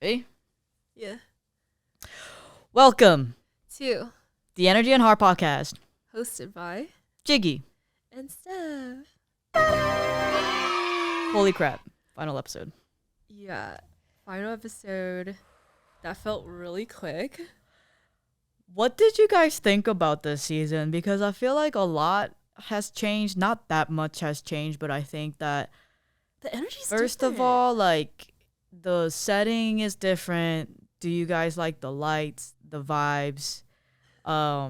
Ready? Yeah. Welcome 2. the Energy and Heart Podcast. Hosted by Jiggy. and Steph. Holy crap. Final episode. Yeah. Final episode. That felt really quick. What did you guys think about this season? Because I feel like a lot has changed. Not that much has changed, but I think that The energy's first different. of all, like, the setting is different. Do you guys like the lights, the vibes? I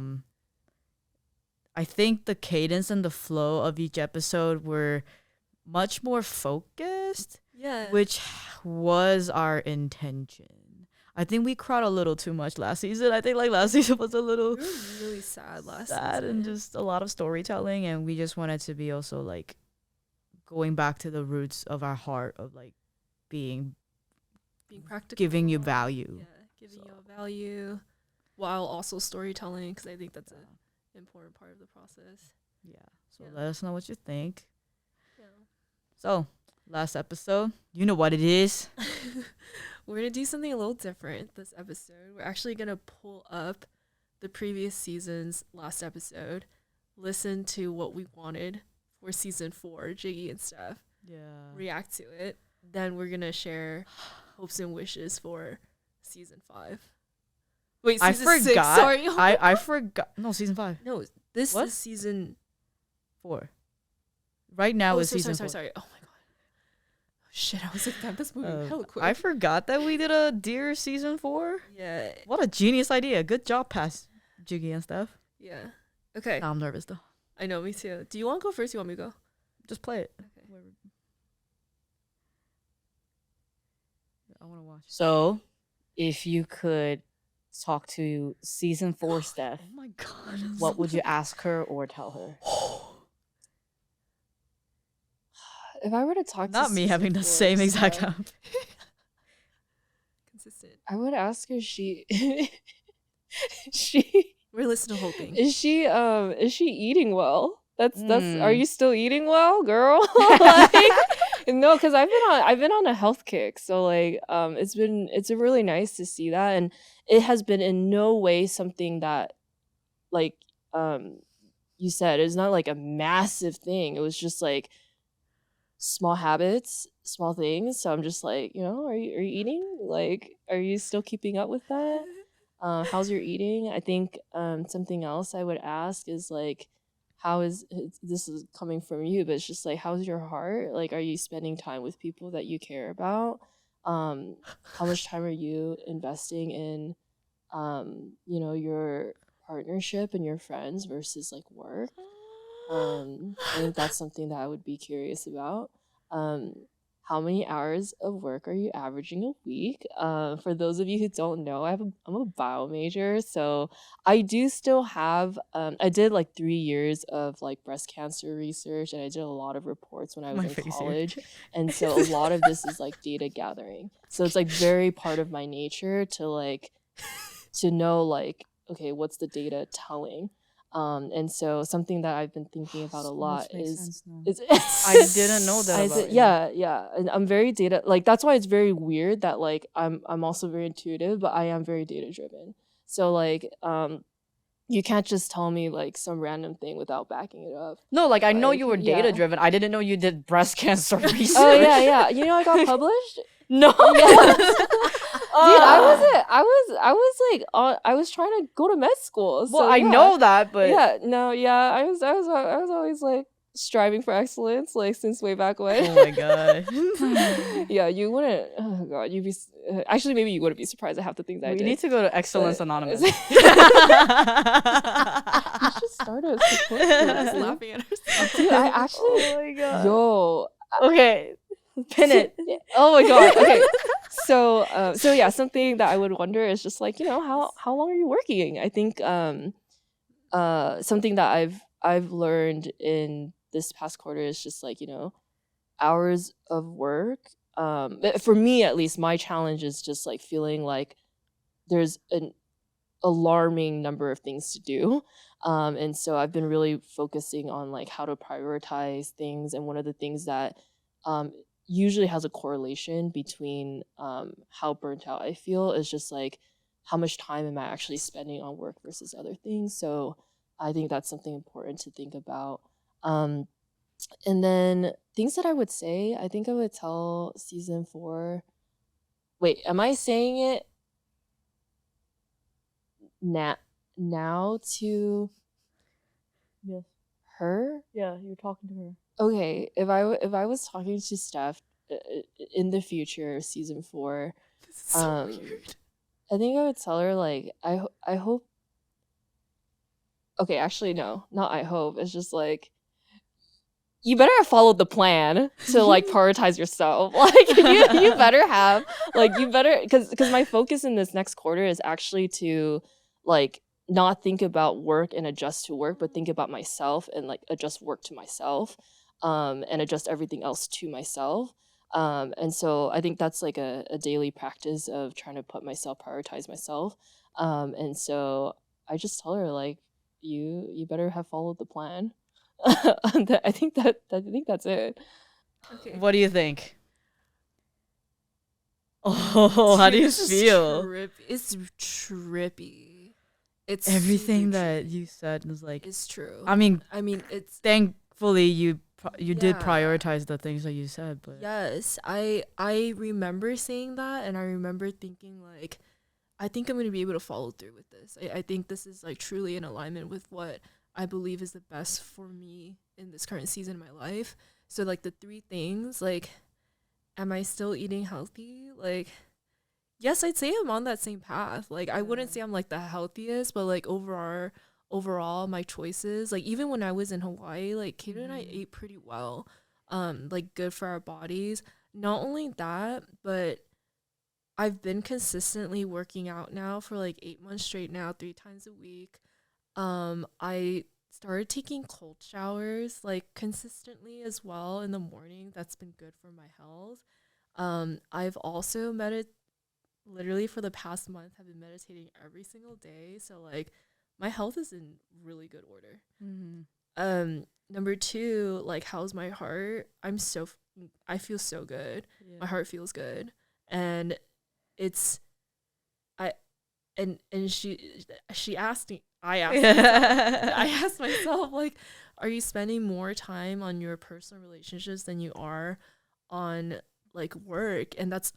think the cadence and the flow of each episode were much more focused, Yeah. which was our intention. I think we cried a little too much last season. I think like last season was a little we were really sad last sad season. and just a lot of storytelling, and we just wanted to be also like going back to the roots of our heart of like being practical. giving you value. Yeah. Giving you a value while also storytelling, because I think that's an important part of the process. Yeah. So let us know what you think. Yeah. So last episode, you know what it is. We're going to do something a little different this episode. We're actually going to pull up the previous season's last episode, listen to what we wanted for season 4, Jiggy and Steph, react to it. Then we're going to share hopes and wishes for season 5. Wait, season 6, sorry. I forgot. No, season 5. No, this What? is season 4. Right now is season 4. Sorry. Oh my god. Shit, I was like, damn, that's moving hella quick. I forgot that we did a Dear season 4. Yeah. What a genius idea. Good job, past Jiggy and Steph. Yeah. Okay. Now I'm nervous though. I know, me too. Do you want to go first? You want me to go? Just play it. Okay. I want to watch. So, if you could talk to season 4 Steph, Oh my god. what would you ask her or tell her? If I were to talk Not to me season having the 4 same exact Steph, app. consistent. I would ask her she We're listening to the whole thing. is she eating well? That's are Mm. you still eating well, girl? Like, no, because I've been on a health kick. So like it's really nice to see that, and it has been in no way something that like you said, it's not like a massive thing. It was just like small habits, small things. So I'm just like, are you eating? Like, are you still keeping up with that? How's your eating? I think something else I would ask is like, this is coming from you, but it's just like, how's your heart? Like, are you spending time with people that you care about? How much time are you investing in, your partnership and your friends versus like work? I think that's something that I would be curious about. How many hours of work are you averaging a week? For those of you who don't know, I'm a bio major, so I do still have. I did like 3 years of like breast cancer research, and I did a lot of reports when I was My in face here. college, and so a lot of this is like data gathering. So it's like very part of my nature to like to know like, okay, what's the data telling? And so something that I've been thinking about a lot is I didn't know that about you. yeah, and I'm very data, like that's why it's very weird that like I'm also very intuitive, but I am very data driven. So like you can't just tell me like some random thing without backing it up. No, like I know Like, you were yeah. data driven. I didn't know you did breast cancer research. Oh yeah, I got published. No. Dude, I was trying to go to med school. So Well, I yeah. know that, but I was always like striving for excellence, like since way back when. oh my god. Yeah, you wouldn't. Oh god, you'd be. Actually, maybe you wouldn't be surprised at half the things I We did. need to go to Excellence But- Anonymous. You should start a support Just group. laughing at herself. Dude, I actually. Oh my god. Yo. Okay. Pin it. Oh my god. Okay. So yeah, something that I would wonder is just like, how long are you working? I think something that I've learned in this past quarter is just like, hours of work. For me at least, my challenge is just like feeling like there's an alarming number of things to do. And so I've been really focusing on like how to prioritize things, and one of the things that usually has a correlation between how burnt out I feel. Is just like how much time am I actually spending on work versus other things. So I think that's something important to think about. Um, and then things that I would say, I think I would tell season 4. Wait, am I saying it now to Yes. her? Yeah, you're talking to her. Okay, if I was talking to Steph in the future, season 4, This is so um, weird. I think I would tell her like I hope. Okay, actually no, not I hope. It's just like you better have followed the plan to like prioritize yourself. Like you better have like you better because my focus in this next quarter is actually to like not think about work and adjust to work, but think about myself and like adjust work to myself, and adjust everything else to myself. And so I think that's like a daily practice of trying to put myself prioritize myself. And so I just tell her like you better have followed the plan. I think that's it. Okay. What do you think? Oh, how do you This is feel? It's trippy. It's Everything super that trippy. you said was like, It's true. I mean, I mean, it's thankfully you did yeah. prioritize the things that you said, but Yes, I remember saying that, and I remember thinking like, I think I'm gonna be able to follow through with this. I think this is like truly in alignment with what I believe is the best for me in this current season of my life. So like the three things, like, am I still eating healthy? Like, yes, I'd say I'm on that same path. Like, I wouldn't say I'm like the healthiest, but like overall my choices, like even when I was in Hawaii, like Kato and I ate pretty well. Like good for our bodies. Not only that, but I've been consistently working out now for like 8 months straight now, 3 times a week. I started taking cold showers like consistently as well in the morning. That's been good for my health. I've also literally for the past month have been meditating every single day. So like my health is in really good order. Number 2, like how's my heart? I feel so good. yeah. My heart feels good. And it's I and she asked me I asked myself, I asked myself like, are you spending more time on your personal relationships than you are on like work? And that's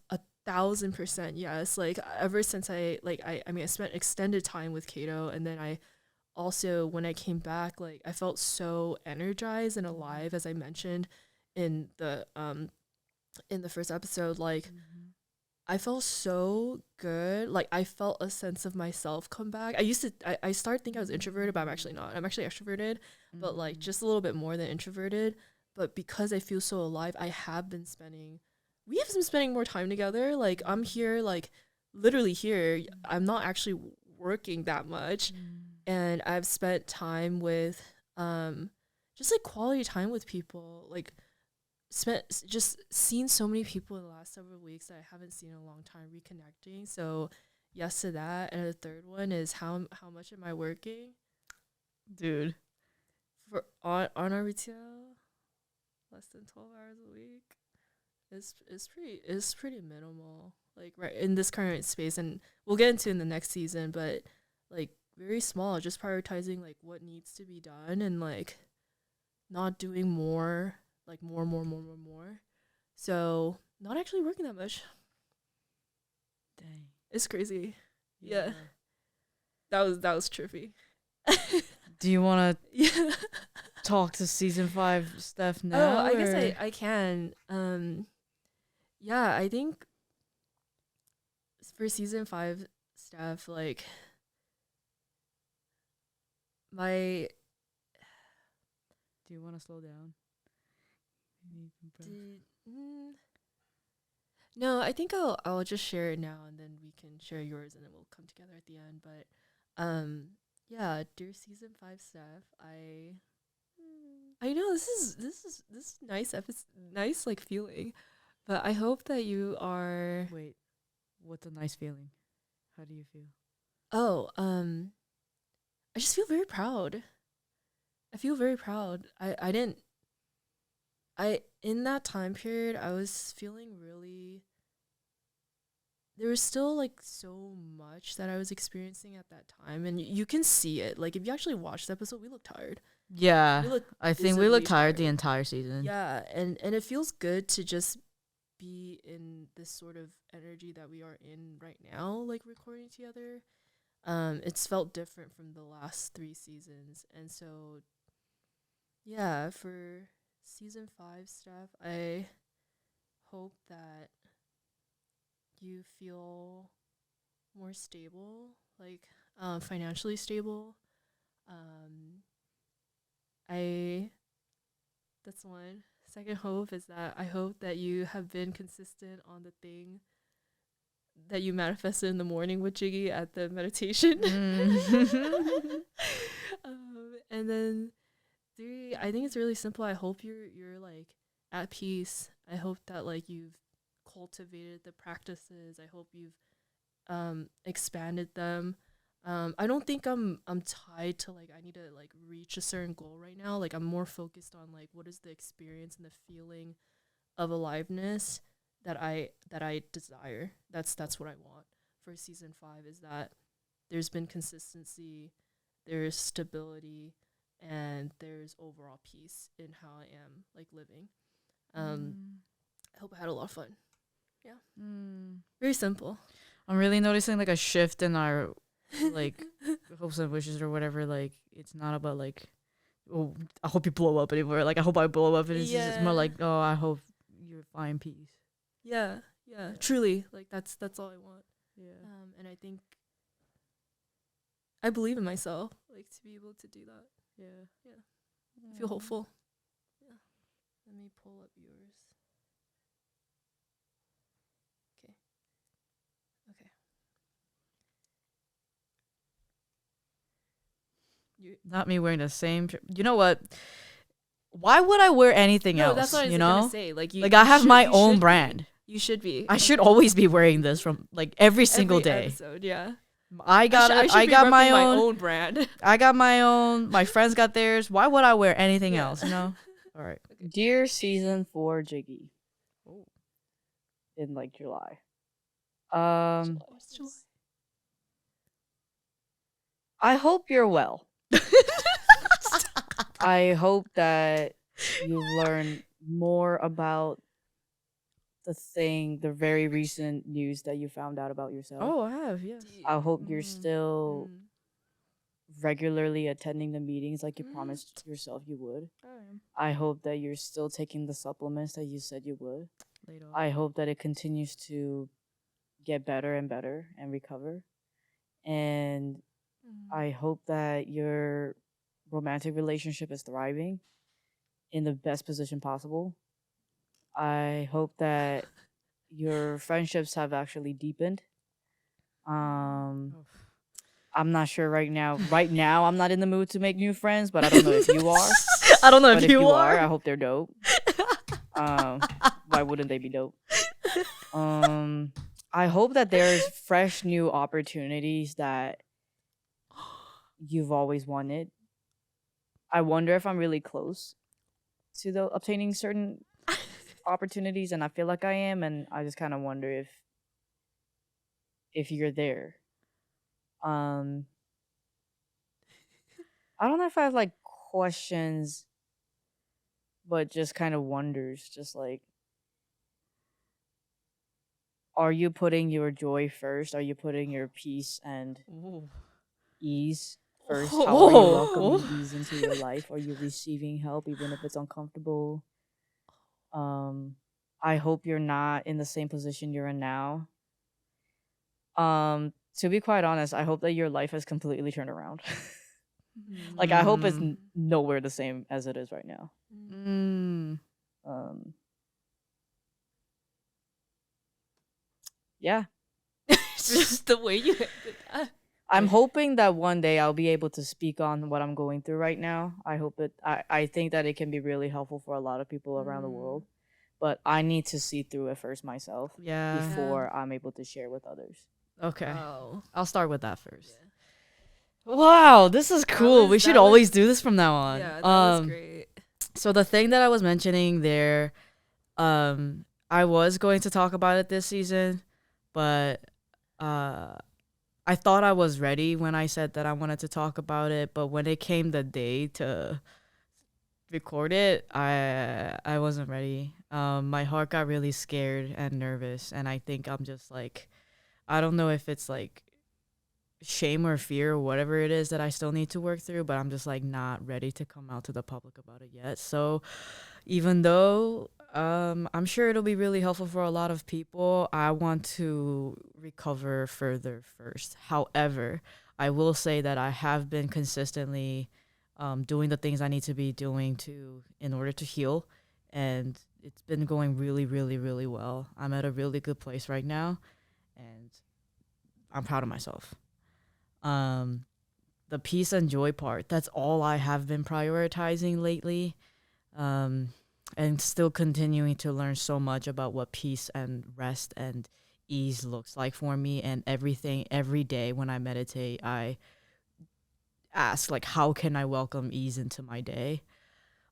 1,000% yes. Like ever since I mean I spent extended time with Kato, and then I also when I came back, like I felt so energized and alive, as I mentioned in the first episode. Like I felt so good. Like I felt a sense of myself come back. I started thinking I was introverted, but I'm actually not. I'm actually extroverted, but like just a little bit more than introverted. But because I feel so alive, we have been spending more time together. Like I'm here, like literally here. I'm not actually working that much, and I've spent time with just like quality time with people. Like just seen so many people in the last several weeks that I haven't seen in a long time, reconnecting. So yes to that. And the third one is how much am I working Dude. for on our retail? Less than 12 hours a week. It's pretty minimal. Like right in this current space, and we'll get into in the next season, but like very small, just prioritizing like what needs to be done, and like not doing more, like more. So not actually working that much. Dang. It's crazy. Yeah. That was trippy. Do you want to Yeah. talk to season 5 Steph Oh, now? I guess or- I can. Yeah, I think for season 5 stuff, like my Do you want to slow down? no, I think I'll just share it now, and then we can share yours, and then we'll come together at the end. But yeah, dear season 5 Steph, I know this is nice episode, nice like feeling, but I hope that you are. Wait, what's a nice feeling? How do you feel? Oh, I just feel very proud. I feel very proud. I didn't. in that time period, I was feeling really. There was still like so much that I was experiencing at that time, and you can see it. Like if you actually watch the episode, we look tired. Yeah, We look I think we look visibly tired the entire season. Yeah, and it feels good to just be in this sort of energy that we are in right now, like recording together. It's felt different from the last 3 seasons, and so yeah, for season 5 stuff, I hope that you feel more stable, like financially stable. Um, I That's one. Second hope is that I hope that you have been consistent on the thing that you manifested in the morning with Jiggy at the meditation. And then 3, I think it's really simple. I hope you're like at peace. I hope that like you've cultivated the practices. I hope you've expanded them. I don't think I'm tied to like I need to like reach a certain goal right now. Like I'm more focused on like what is the experience and the feeling of aliveness that I desire. That's what I want for season 5, is that there's been consistency, there's stability, and there's overall peace in how I am like living. I hope I had a lot of fun. Yeah. Very simple. I'm really noticing like a shift in our like hopes and wishes or whatever. Like it's not about like, oh, I hope you blow up anymore. Like I hope I blow up. And it's just more like, oh, I hope you find peace. Yeah. Truly, like that's all I want. Yeah. And I think I believe in myself, like to be able to do that. Yeah. I feel hopeful. Yeah. Let me pull up yours. Okay. Not me wearing the same. You know what? Why would I wear anything else? That's what I was gonna say. Like like I have my own brand. You should be. I should always be wearing this from like every single day. Episode, yeah. I got my own brand. I got my own. My friends got theirs. Why would I wear anything else? You know. All right. Dear season 4 Jiggy. In like July. July. I hope you're well. I hope that you learn more about the very recent news that you found out about yourself. Oh, I have, yes. I hope you're still regularly attending the meetings like you promised yourself you would. I hope that you're still taking the supplements that you said you would. I hope that it continues to get better and better and recover. And I hope that your romantic relationship is thriving in the best position possible. I hope that your friendships have actually deepened. I'm not sure right now. Right now, I'm not in the mood to make new friends, but I don't know if you are. I don't know But if you are. I hope they're dope. Why wouldn't they be dope? I hope that there's fresh new opportunities that you've always wanted. I wonder if I'm really close to obtaining certain opportunities, and I feel like I am, and I just kind of wonder if you're there. I don't know if I have like questions, but just kind of wonders, just like, are you putting your joy first? Are you putting your peace and ease first? How are you welcoming ease into your life? Are you receiving help even if it's uncomfortable? I hope you're not in the same position you're in now. To be quite honest, I hope that your life has completely turned around. Like, I hope it's nowhere the same as it is right now. Yeah. Just the way you did that. I'm hoping that one day I'll be able to speak on what I'm going through right now. I think that it can be really helpful for a lot of people around the world. But I need to see through it first myself before I'm able to share with others. Okay. Wow. I'll start with that first. Yeah. Wow, this is cool. We should always do this from now on. Yeah, that was great. So the thing that I was mentioning there, I was going to talk about it this season, but I thought I was ready when I said that I wanted to talk about it, but when it came the day to record it, I wasn't ready. My heart got really scared and nervous, and I think I'm just like, I don't know if it's like shame or fear or whatever it is that I still need to work through, but I'm just like not ready to come out to the public about it yet. So even though I'm sure it'll be really helpful for a lot of people, I want to recover further first. However, I will say that I have been consistently doing the things I need to be doing to in order to heal, and it's been going really, really, really well. I'm at a really good place right now, and I'm proud of myself. The peace and joy part, that's all I have been prioritizing lately. And still continuing to learn so much about what peace and rest and ease looks like for me. And everything, every day when I meditate, I ask, like, how can I welcome ease into my day?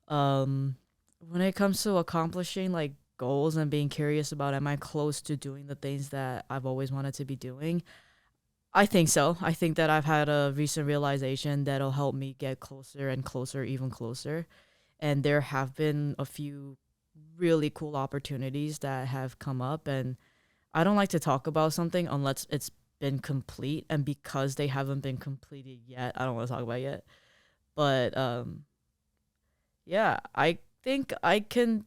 When it comes to accomplishing like goals and being curious about, am I close to doing the things that I've always wanted to be doing? I think so. I think that I've had a recent realization that'll help me get closer and closer, even closer. And there have been a few really cool opportunities that have come up. And I don't like to talk about something unless it's been complete. And because they haven't been completed yet, I don't want to talk about it yet. But yeah, I think I can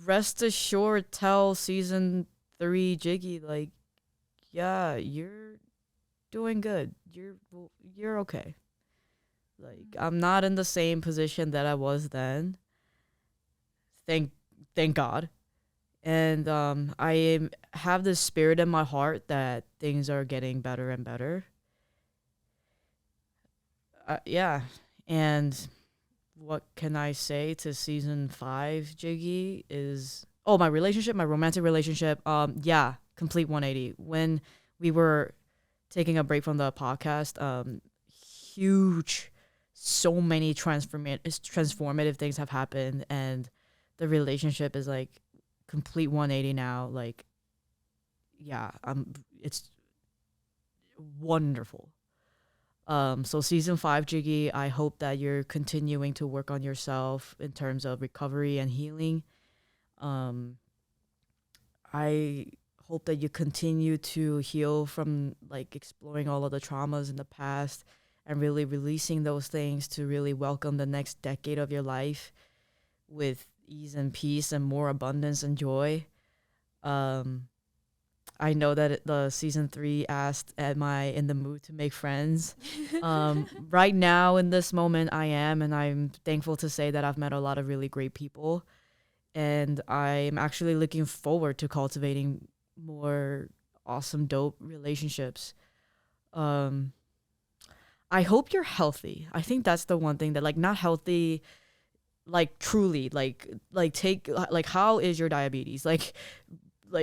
rest assured tell season 3 Jiggy, like, yeah, you're doing good. You're okay. Like, I'm not in the same position that I was then. Thank God. And have this spirit in my heart that things are getting better and better. Yeah. And what can I say to season 5 Jiggy is, oh, my romantic relationship. Yeah, complete 180. When we were taking a break from the podcast, huge, so many transformative things have happened, and the relationship is like complete 180 now. Like, yeah, it's wonderful. So season 5 Jiggy, I hope that you're continuing to work on yourself in terms of recovery and healing. I hope that you continue to heal from like exploring all of the traumas in the past and really releasing those things to really welcome the next decade of your life with ease and peace and more abundance and joy. I know that the season 3 asked, am I in the mood to make friends? Right now in this moment I am, and I'm thankful to say that I've met a lot of really great people, and I'm actually looking forward to cultivating more awesome, dope relationships. I hope you're healthy. I think that's the one thing that, like, not healthy, like truly, like take, like, how is your diabetes? Like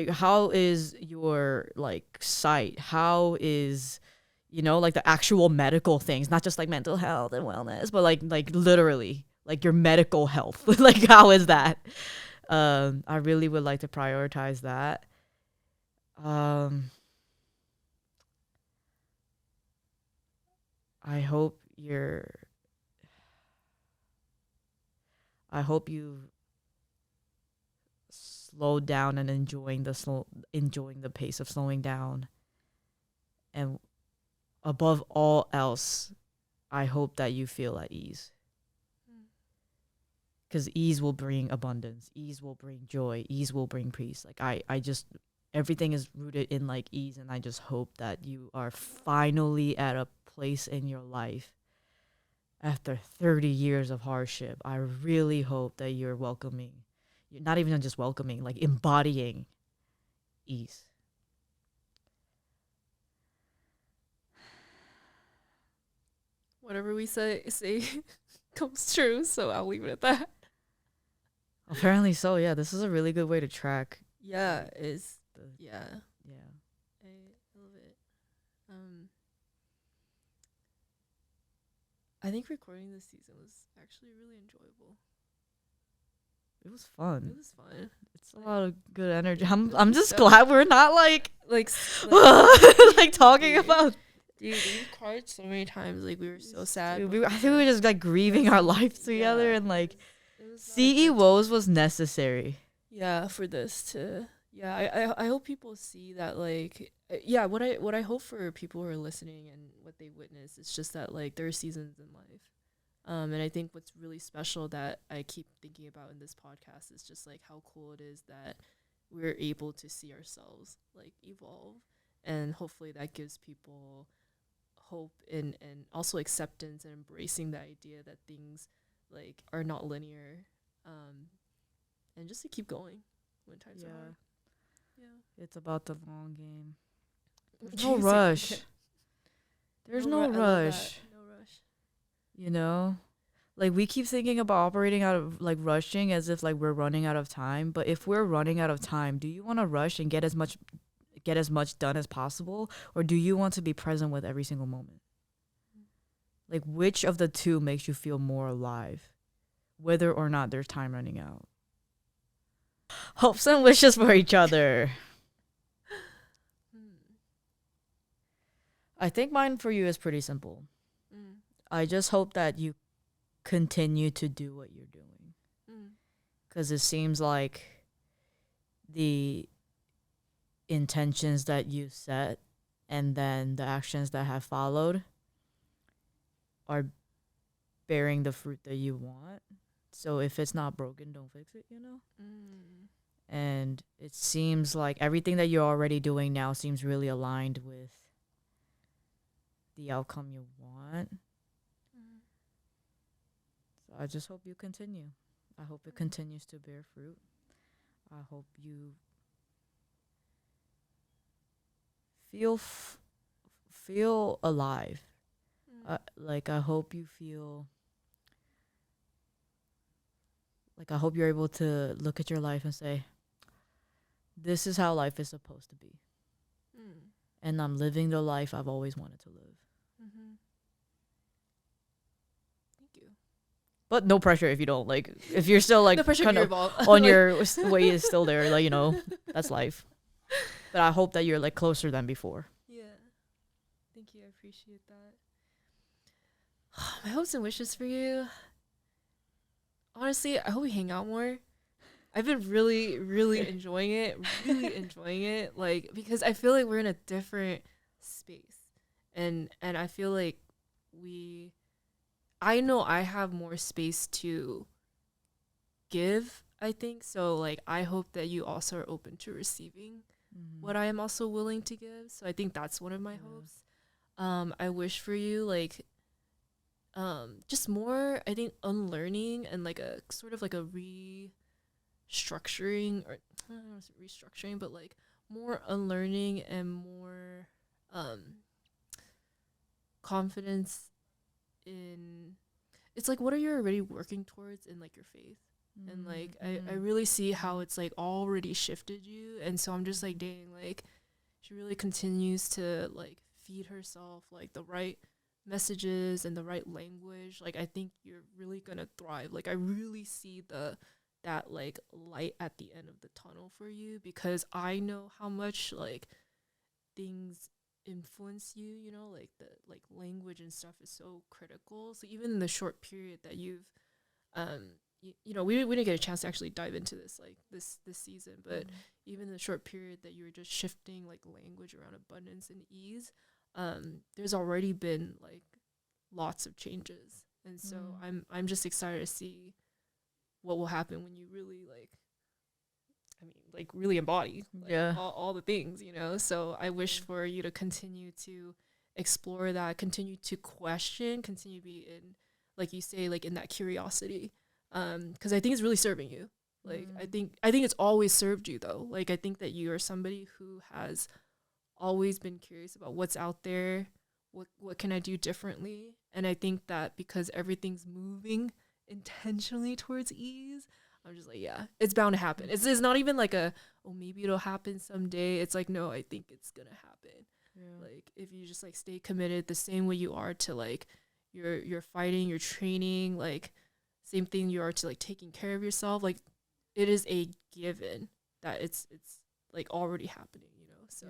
how is your like sight? How is, like the actual medical things, not just like mental health and wellness, but like literally like your medical health. Like, how is that? I really would like to prioritize that. I hope you slow down and enjoying the pace of slowing down. And above all else, I hope that you feel at ease. Because ease will bring abundance. Ease will bring joy. Ease will bring peace. Like, I just, everything is rooted in like ease. And I just hope that you are finally at a place in your life after 30 years of hardship. I really hope that you're not even just welcoming, like embodying ease. Whatever we say comes true, so I'll leave it at that. Apparently so, yeah. This is a really good way to track. Yeah, yeah. I love it. I think recording this season was actually really enjoyable. It was fun. It was fun. It's a lot of good energy. I'm just glad we're not like like talking about. Dude, we cried so many times. Like, we were so sad. Dude, I think we were just like grieving our life together, and like C-E-Woes was necessary. Yeah, for this to I hope people see that, like, what I hope for people who are listening and what they witness is just that, like, there are seasons in life. And I think what's really special that I keep thinking about in this podcast is just like how cool it is that we're able to see ourselves like evolve, and hopefully that gives people hope and also acceptance and embracing the idea that things like are not linear, and just to keep going when times are hard. Yeah, It's about the long game. There's no rush. There's no rush. No rush. You know, like we keep thinking about operating out of like rushing as if like we're running out of time. But if we're running out of time, do you want to rush and get as much done as possible, or do you want to be present with every single moment? Like, which of the two makes you feel more alive, whether or not there's time running out? Hopes and wishes for each other. I think mine for you is pretty simple. I just hope that you continue to do what you're doing. Because it seems like the intentions that you set and then the actions that have followed are bearing the fruit that you want. So if it's not broken, don't fix it, you know? And it seems like everything that you're already doing now seems really aligned with the outcome you want. So I just hope you continue. I hope it continues to bear fruit. I hope you feel alive. Like I hope you feel like I hope you're able to look at your life and say, this is how life is supposed to be. And I'm living the life I've always wanted to live. Thank you. But no pressure if you don't. Like, if you're still like kind of on your way is still there, like, you know, that's life. But I hope that you're like closer than before. Yeah. Thank you. I appreciate that. My hopes and wishes for you. Honestly, I hope we hang out more. I've been really, really enjoying it. Really enjoying it. Like, because I feel like we're in a different space. And I feel like I know I have more space to give, I think. So, like, I hope that you also are open to receiving what I am also willing to give. So I think that's one of my hopes. I wish for you, like, just more, I think, unlearning and like a sort of like a restructuring, or I don't know if it's restructuring, but like more unlearning and more confidence in, it's like, what are you already working towards in like your faith? And like I really see how it's like already shifted you, and so I'm just like, dang, like she really continues to like feed herself like the right messages and the right language. Like I think you're really gonna thrive. Like I really see that like light at the end of the tunnel for you, because I know how much like things influence you, you know, like the like language and stuff is so critical. So even in the short period that you've you know, we didn't get a chance to actually dive into this like this season, but even in the short period that you were just shifting like language around abundance and ease, there's already been like lots of changes. And so I'm just excited to see what will happen when you really like, I mean, like really embody like, all the things, you know. So I wish for you to continue to explore that, continue to question, continue to be in, like you say, like in that curiosity, because I think it's really serving you. Like I think it's always served you though. Like I think that you are somebody who has always been curious about what's out there, what can I do differently. And I think that because everything's moving intentionally towards ease, I'm just like, yeah, it's bound to happen. It's not even like maybe it'll happen someday. It's like, no, I think it's gonna happen. Like if you just like stay committed the same way you are to like you're fighting, you're training, like same thing you are to like taking care of yourself, like it is a given that it's like already happening, you know. So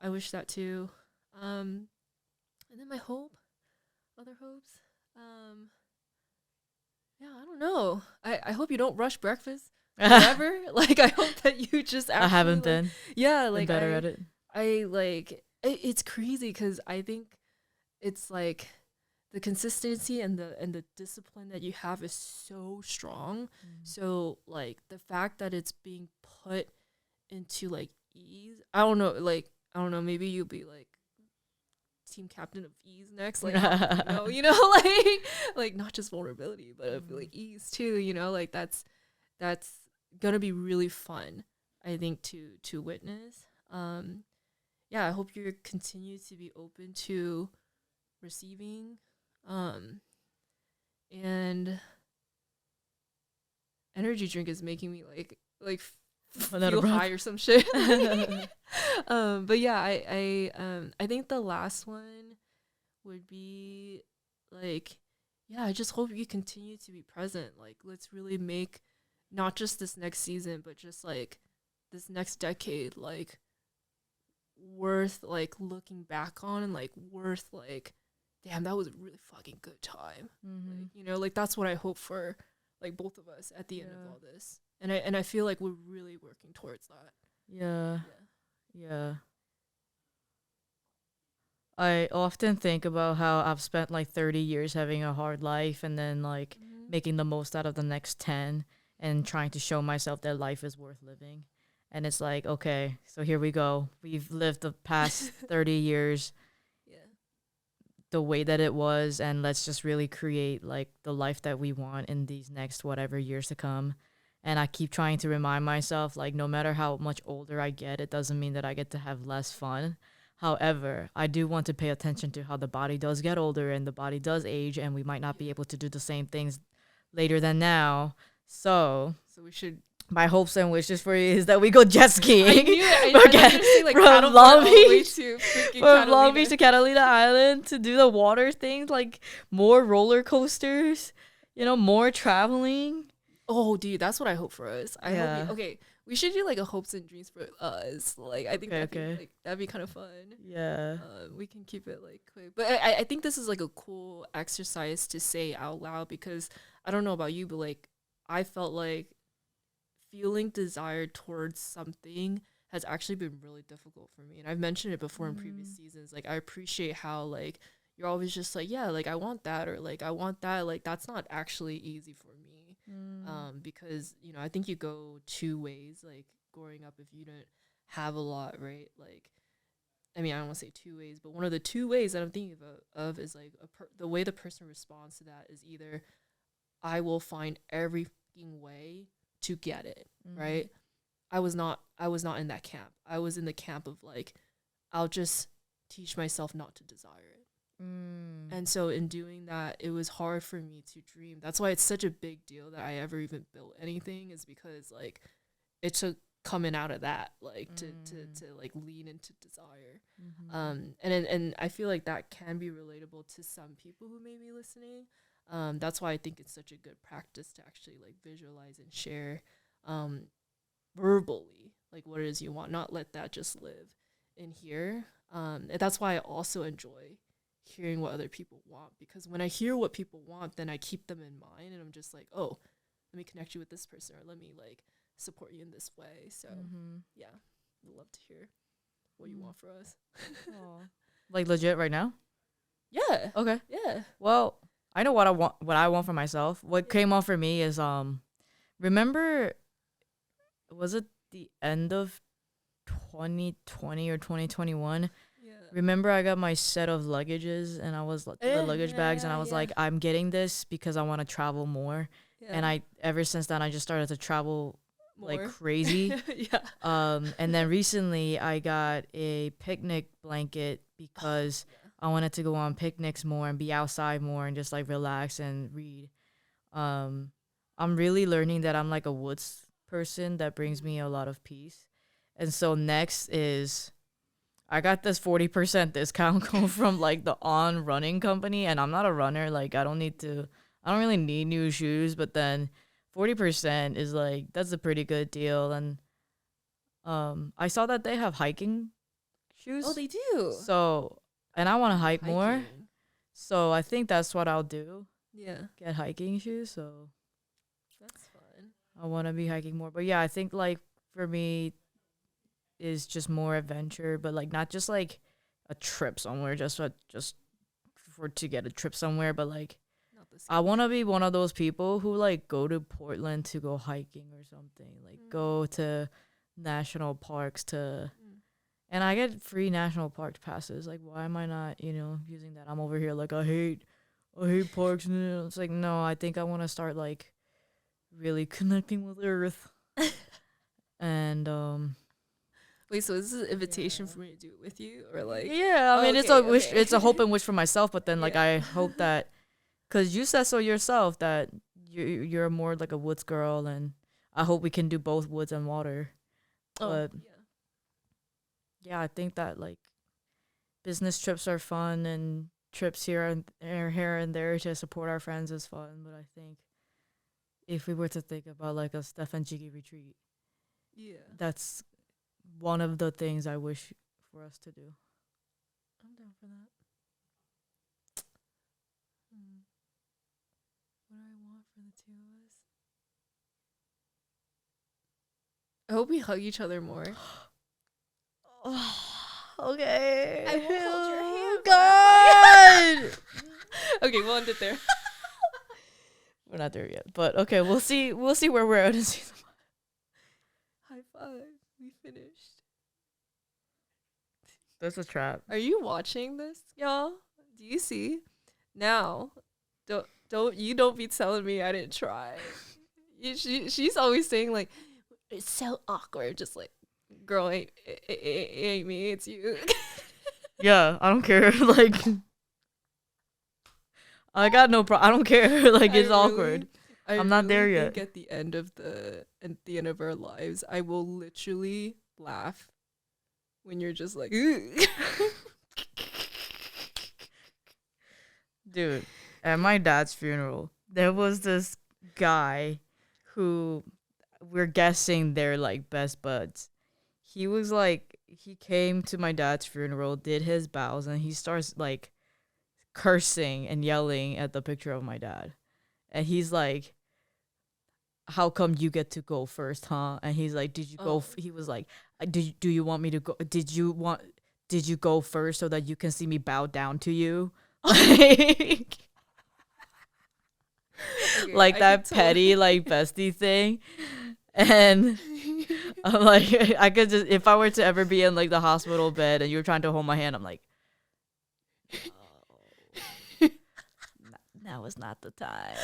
I wish that too. And then my other hopes, yeah, I don't know. I hope you don't rush breakfast forever. Like, I hope that you just actually, I haven't like, been. Yeah, like been better at it. I like it's crazy because I think it's like the consistency and the discipline that you have is so strong. So like the fact that it's being put into like ease, I don't know, maybe you'll be like team captain of ease next, like you know, like not just vulnerability, but I feel like ease too, you know, like that's gonna be really fun, I think, to witness. Yeah, I hope you continue to be open to receiving, and energy drink is making me like feel high or some shit. But yeah, I think the last one would be like, yeah, I just hope you continue to be present. Like, let's really make not just this next season, but just like this next decade, like worth like looking back on, and like worth like, damn, that was a really fucking good time. Like, you know, like that's what I hope for, like both of us at the end of all this. And I feel like we're really working towards that. Yeah. I often think about how I've spent like 30 years having a hard life, and then like making the most out of the next 10 and trying to show myself that life is worth living. And it's like, okay, so here we go. We've lived the past 30 years the way that it was, and let's just really create like the life that we want in these next whatever years to come. And I keep trying to remind myself, like, no matter how much older I get, it doesn't mean that I get to have less fun. However, I do want to pay attention to how the body does get older and the body does age, and we might not be able to do the same things later than now. So we should. My hopes and wishes for you is that we go jet skiing. I knew it. Like, from Long Beach to to Catalina Island, to do the water things, like more roller coasters, you know, more traveling. Oh, dude, that's what I hope for us. Hope we should do like a hopes and dreams for us. Like, I think that'd be kind of fun. Yeah. We can keep it like quick, but I think this is like a cool exercise to say out loud, because I don't know about you, but like I felt like feeling desire towards something has actually been really difficult for me. And I've mentioned it before in previous seasons. Like, I appreciate how like you're always just like, yeah, like I want that, or like I want that. Like, that's not actually easy for me. Because, you know, I think you go two ways, like growing up, if you don't have a lot, right? Like, I mean, I don't want to say two ways, but one of the two ways that I'm thinking of is like the way the person responds to that is either I will find every fucking way to get it, right? I was not in that camp. I was in the camp of like, I'll just teach myself not to desire it. And so in doing that, it was hard for me to dream. That's why it's such a big deal that I ever even built anything, is because like it took coming out of that, like to like lean into desire. And I feel like that can be relatable to some people who may be listening. That's why I think it's such a good practice to actually like visualize and share verbally like what it is you want, not let that just live in here. And that's why I also enjoy hearing what other people want, because when I hear what people want, then I keep them in mind, and I'm just like, oh, let me connect you with this person, or let me like support you in this way. So yeah, I'd love to hear what you want for us. Like legit right now? Yeah. Okay. Yeah. Well, I know what I want for myself. What came off for me is remember, was it the end of 2020 or 2021? Remember, I got my set of luggages, and I was the luggage bags, and I was like, I'm getting this because I want to travel more. And ever since then, I just started to travel more, like crazy. And then recently I got a picnic blanket because I wanted to go on picnics more and be outside more and just like relax and read. I'm really learning that I'm like a woods person that brings me a lot of peace. And so next is, I got this 40% discount code from like the On Running company, and I'm not a runner. Like, I don't really need new shoes, but then 40% is like, that's a pretty good deal. And I saw that they have hiking shoes. Oh, they do. So, and I want to hike more. Hiking. So I think that's what I'll do. Yeah. Get hiking shoes. So That's fun. I want to be hiking more. But yeah, I think like for me is just more adventure, but like not just like a trip somewhere, just for to get a trip somewhere, but like I want to be one of those people who like go to Portland to go hiking or something, like go to national parks to, and I get free national park passes. Like, why am I not, using that? I'm over here like I hate parks, and it's like, no, I think I want to start like really connecting with Earth. And wait, so is this an invitation for me to do it with you, or like? Yeah, I mean, it's a wish, it's a hope and wish for myself, but then like I hope that, because you said so yourself that you're more like a woods girl, and I hope we can do both woods and water. But yeah, I think that like business trips are fun, and trips here and there to support our friends is fun. But I think if we were to think about like a Steph and Jiggy retreat, that's one of the things I wish for us to do. I'm down for that. What do I want for the two of us? I hope we hug each other more. Okay. I won't hold your hand. God. Okay, we'll end it there. We're not there yet, but okay, we'll see where we're at in season 1. High five. We finished. That's a trap. Are you watching this, y'all? Do you see? Now, don't be telling me I didn't try. She's always saying like, it's so awkward. Just like, girl, ain't me, it's you. Yeah, I don't care. Like, I got no problem. I don't care. Like, it's awkward. I'm not there yet. At the end of our lives, I will literally laugh when you're just like, dude. At my dad's funeral, there was this guy who we're guessing they're like best buds. He was like, he came to my dad's funeral, did his bows, and he starts like cursing and yelling at the picture of my dad. And he's like, how come you get to go first, huh? And he's like, did you go? He was like, do you want me to go? Did you go first so that you can see me bow down to you? Like, okay, like that petty like bestie thing. And I'm like, I could just, if I were to ever be in like the hospital bed and you were trying to hold my hand, I'm like, oh, now is not the time.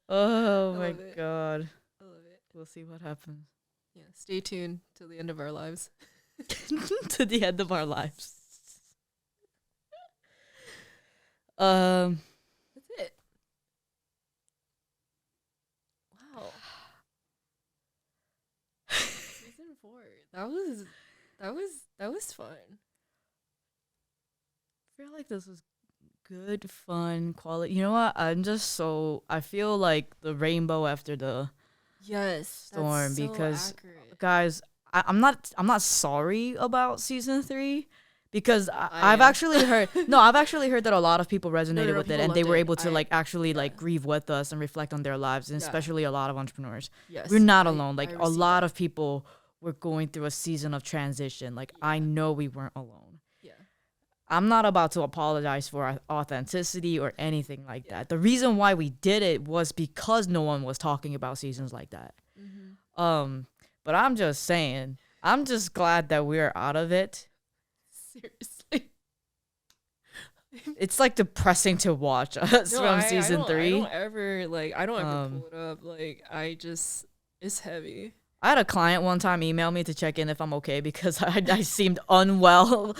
Oh my god. I love it. We'll see what happens. Yeah, stay tuned till the end of our lives. To the end of our lives. That's it. Wow. Season 4. That was fun. I feel like this was good, fun, quality. You know what? I feel like the rainbow after the storm, so because accurate. Guys, I'm not sorry about season 3, because I've actually heard that a lot of people resonated with it, and they were able to like actually like grieve with us and reflect on their lives, and especially a lot of entrepreneurs. Yes, we're not alone. Like a lot of people were going through a season of transition. Like I know we weren't alone. Yeah. I'm not about to apologize for our authenticity or anything like that. The reason why we did it was because no one was talking about seasons like that. Mm-hmm. But I'm just saying, I'm just glad that we're out of it. Seriously. It's like depressing to watch us from season 3. I don't ever pull it up. Like it's heavy. I had a client one time email me to check in if I'm okay, because I seemed unwell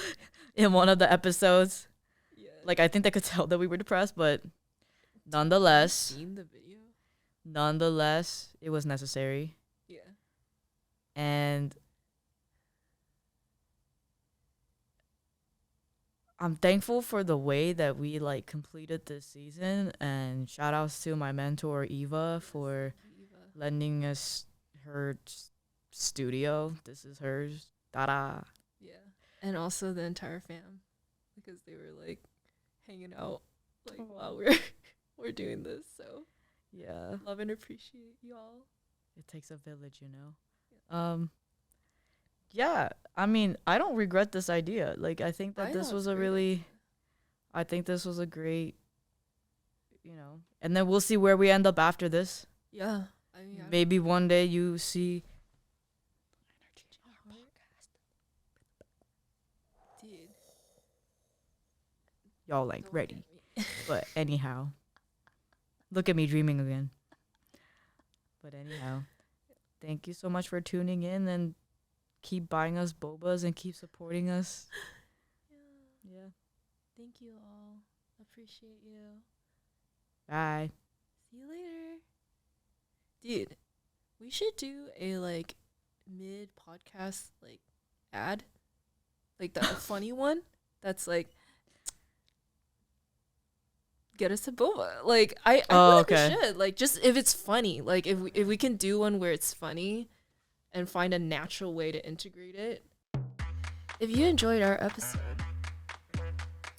in one of the episodes. Yeah. Like I think they could tell that we were depressed, but nonetheless. Have you seen the video? Nonetheless, it was necessary. Yeah. And I'm thankful for the way that we like completed this season, and shout outs to my mentor Eva for lending us her studio. This is hers. Ta-da. Yeah. And also the entire fam, because they were like hanging out like while we're doing this. So yeah, love and appreciate y'all. It takes a village, you know. Yeah, I mean, I don't regret this idea. Like, I think that this was a really, I think this was a great, you know, and then we'll see where we end up after this. Yeah. I mean, maybe one day you see. Dude. Y'all like ready. But anyhow, look at me dreaming again. But anyhow, thank you so much for tuning in, and keep buying us bobas and keep supporting us. Yeah. Thank you all. Appreciate you. Bye. See you later. Dude, we should do a like mid podcast like ad. Like the funny one that's like get us a boba. Like I feel like we should. Like just if it's funny. Like if we can do one where it's funny and find a natural way to integrate it. If you enjoyed our episode,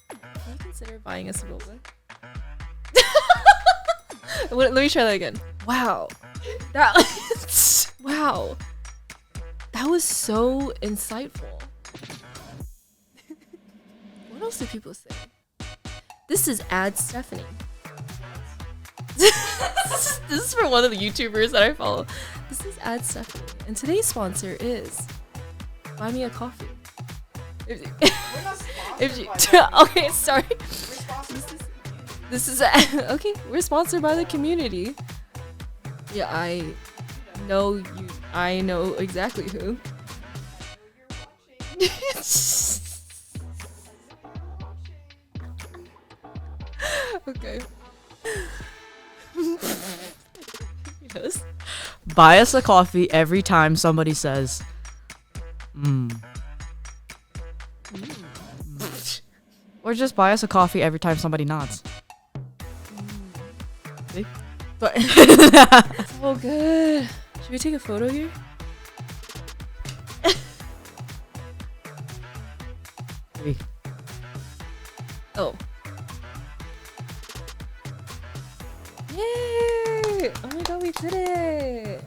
can you consider buying us a boba? Let me try that again. Wow. Wow. That was so insightful. What else do people say? This is Ad Stephanie. This is for one of the YouTubers that I follow. This is Ad Stephanie, and today's sponsor is Buy Me a Coffee. Okay, sorry. This is okay. We're sponsored by the community. Yeah, I know you. I know exactly who. Okay. Yes. Buy us a coffee every time somebody says, Or just buy us a coffee every time somebody nods. See? But Oh, good. Should we take a photo here? Oh. Yay! Oh my god, we did it!